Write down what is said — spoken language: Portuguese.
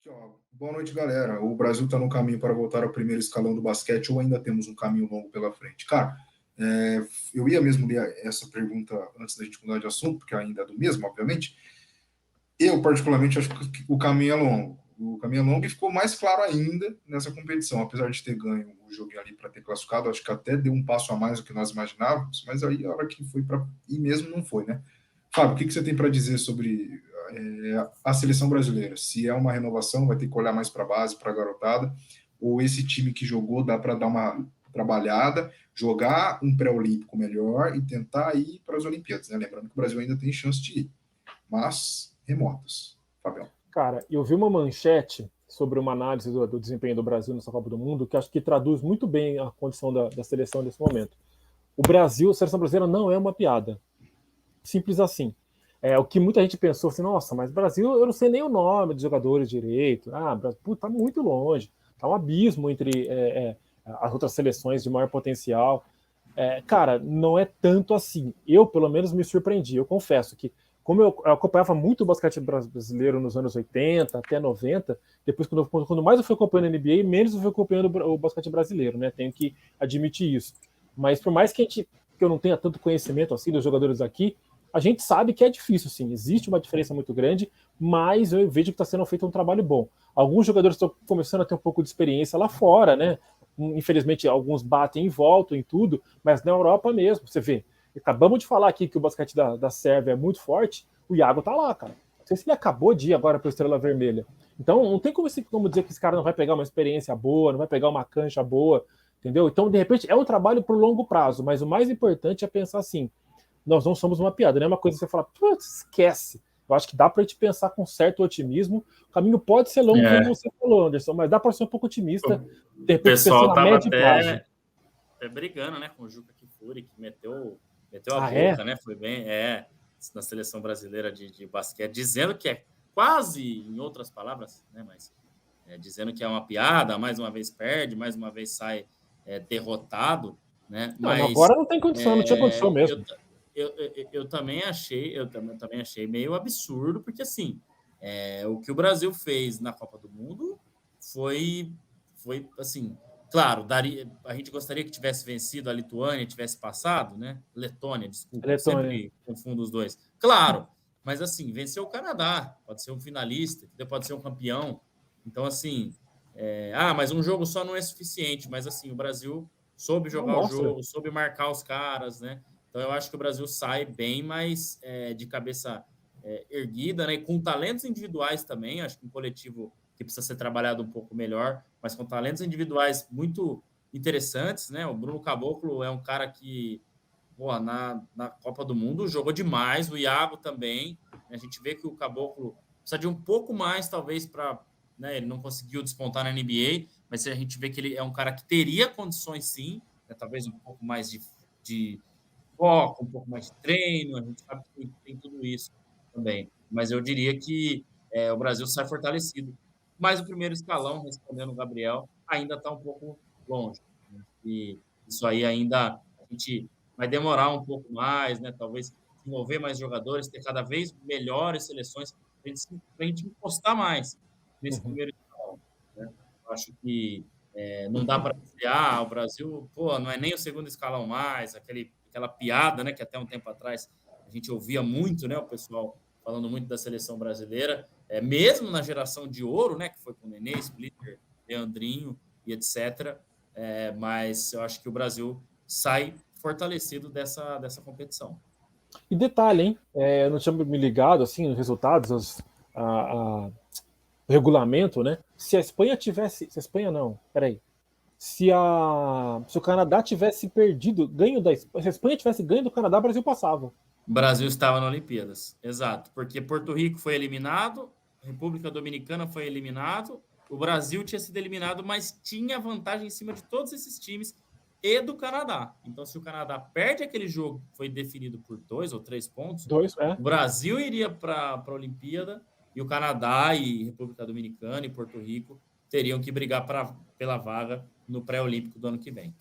Ó, boa noite, galera. O Brasil está no caminho para voltar ao primeiro escalão do basquete ou ainda temos um caminho longo pela frente? Cara, eu ia mesmo ler essa pergunta antes da gente mudar de assunto, porque ainda é do mesmo, obviamente. Eu, particularmente, acho que o caminho é longo. O caminho é longo e ficou mais claro ainda nessa competição. Apesar de ter ganho o jogo ali para ter classificado, acho que até deu um passo a mais do que nós imaginávamos, mas aí a hora que foi para ir mesmo não foi, né? Fábio, o que você tem para dizer sobre a seleção brasileira? Se é uma renovação, vai ter que olhar mais para a base, para a garotada, ou esse time que jogou dá para dar uma trabalhada, jogar um pré-olímpico melhor e tentar ir para as Olimpíadas, né? Lembrando que o Brasil ainda tem chance de ir, mas remotas. Fabião. Cara, eu vi uma manchete sobre uma análise do desempenho do Brasil nessa Copa do Mundo que acho que traduz muito bem a condição da seleção nesse momento. O Brasil, a seleção brasileira não é uma piada. Simples assim. O que muita gente pensou assim, nossa, mas Brasil, eu não sei nem o nome dos jogadores direito. Tá muito longe. Tá um abismo entre as outras seleções de maior potencial. Cara, não é tanto assim. Eu, pelo menos, me surpreendi. Eu confesso que, como eu acompanhava muito o basquete brasileiro nos anos 80 até 90, depois, quando mais eu fui acompanhando a NBA, menos eu fui acompanhando o basquete brasileiro, né? Tenho que admitir isso. Mas por mais que eu não tenha tanto conhecimento assim dos jogadores aqui, a gente sabe que é difícil, sim. Existe uma diferença muito grande, mas eu vejo que está sendo feito um trabalho bom. Alguns jogadores estão começando a ter um pouco de experiência lá fora, né? Infelizmente, alguns batem e voltam em tudo, mas na Europa mesmo, você vê. Acabamos de falar aqui que o basquete da Sérvia é muito forte, o Iago tá lá, cara. Não sei se ele acabou de ir agora para a Estrela Vermelha. Então, não tem como dizer que esse cara não vai pegar uma experiência boa, não vai pegar uma cancha boa, entendeu? Então, de repente, é um trabalho para o longo prazo, mas o mais importante é pensar assim, nós não somos uma piada, não é uma coisa que você fala, putz, esquece. Eu acho que dá para a gente pensar com certo otimismo. O caminho pode ser longo, como você falou, Anderson, mas dá para ser um pouco otimista, de repente, pessoal pensando a médio prazo. Até brigando, né, com o Juca Kfouri, que meteu a boca, né? Foi bem, na seleção brasileira de basquete, dizendo que é quase, em outras palavras, né, mas dizendo que é uma piada, mais uma vez perde, mais uma vez sai derrotado, né? Mas agora não tem condição, não tinha condição mesmo. Eu também achei meio absurdo, porque assim, o que o Brasil fez na Copa do Mundo foi assim, claro, a gente gostaria que tivesse vencido a Lituânia, tivesse passado, né? Letônia, desculpa, eu sempre confundo os dois. Claro, mas assim, venceu o Canadá, pode ser um finalista, pode ser um campeão. Então, assim, mas um jogo só não é suficiente. Mas assim, o Brasil soube jogar o jogo, soube marcar os caras, né? Então, eu acho que o Brasil sai bem, mas de cabeça erguida, né? E com talentos individuais também. Acho que um coletivo que precisa ser trabalhado um pouco melhor, mas com talentos individuais muito interessantes, né? O Bruno Caboclo é um cara que, na Copa do Mundo jogou demais, o Iago também. A gente vê que o Caboclo precisa de um pouco mais, talvez, para... Né, ele não conseguiu despontar na NBA, mas a gente vê que ele é um cara que teria condições, sim, né, talvez um pouco mais de foco, um pouco mais de treino, a gente sabe que tem tudo isso também. Mas eu diria que o Brasil sai fortalecido. Mas o primeiro escalão, respondendo o Gabriel, ainda está um pouco longe. Né? E isso aí ainda a gente vai demorar um pouco mais, né? Talvez desenvolver mais jogadores, ter cada vez melhores seleções, para a gente encostar mais nesse primeiro escalão. Né? Eu acho que não dá para dizer, o Brasil, não é nem o segundo escalão mais, aquela piada, né, que até um tempo atrás a gente ouvia muito, né, o pessoal falando muito da seleção brasileira, mesmo na geração de ouro, né, que foi com o Nenê, Splitter, Leandrinho e etc. Mas eu acho que o Brasil sai fortalecido dessa competição. E detalhe, hein? Eu não tinha me ligado assim nos resultados, o regulamento, né? Se a Espanha tivesse. Se a Espanha não, peraí. Se o Canadá tivesse perdido, ganho da Espanha. Se a Espanha tivesse ganho do Canadá, o Brasil passava. O Brasil estava nas Olimpíadas, exato. Porque Porto Rico foi eliminado, República Dominicana foi eliminado, o Brasil tinha sido eliminado, mas tinha vantagem em cima de todos esses times e do Canadá. Então, se o Canadá perde aquele jogo que foi definido por 2 ou 3 pontos, o Brasil iria para a Olimpíada e o Canadá e República Dominicana e Porto Rico teriam que brigar pela vaga no pré-olímpico do ano que vem.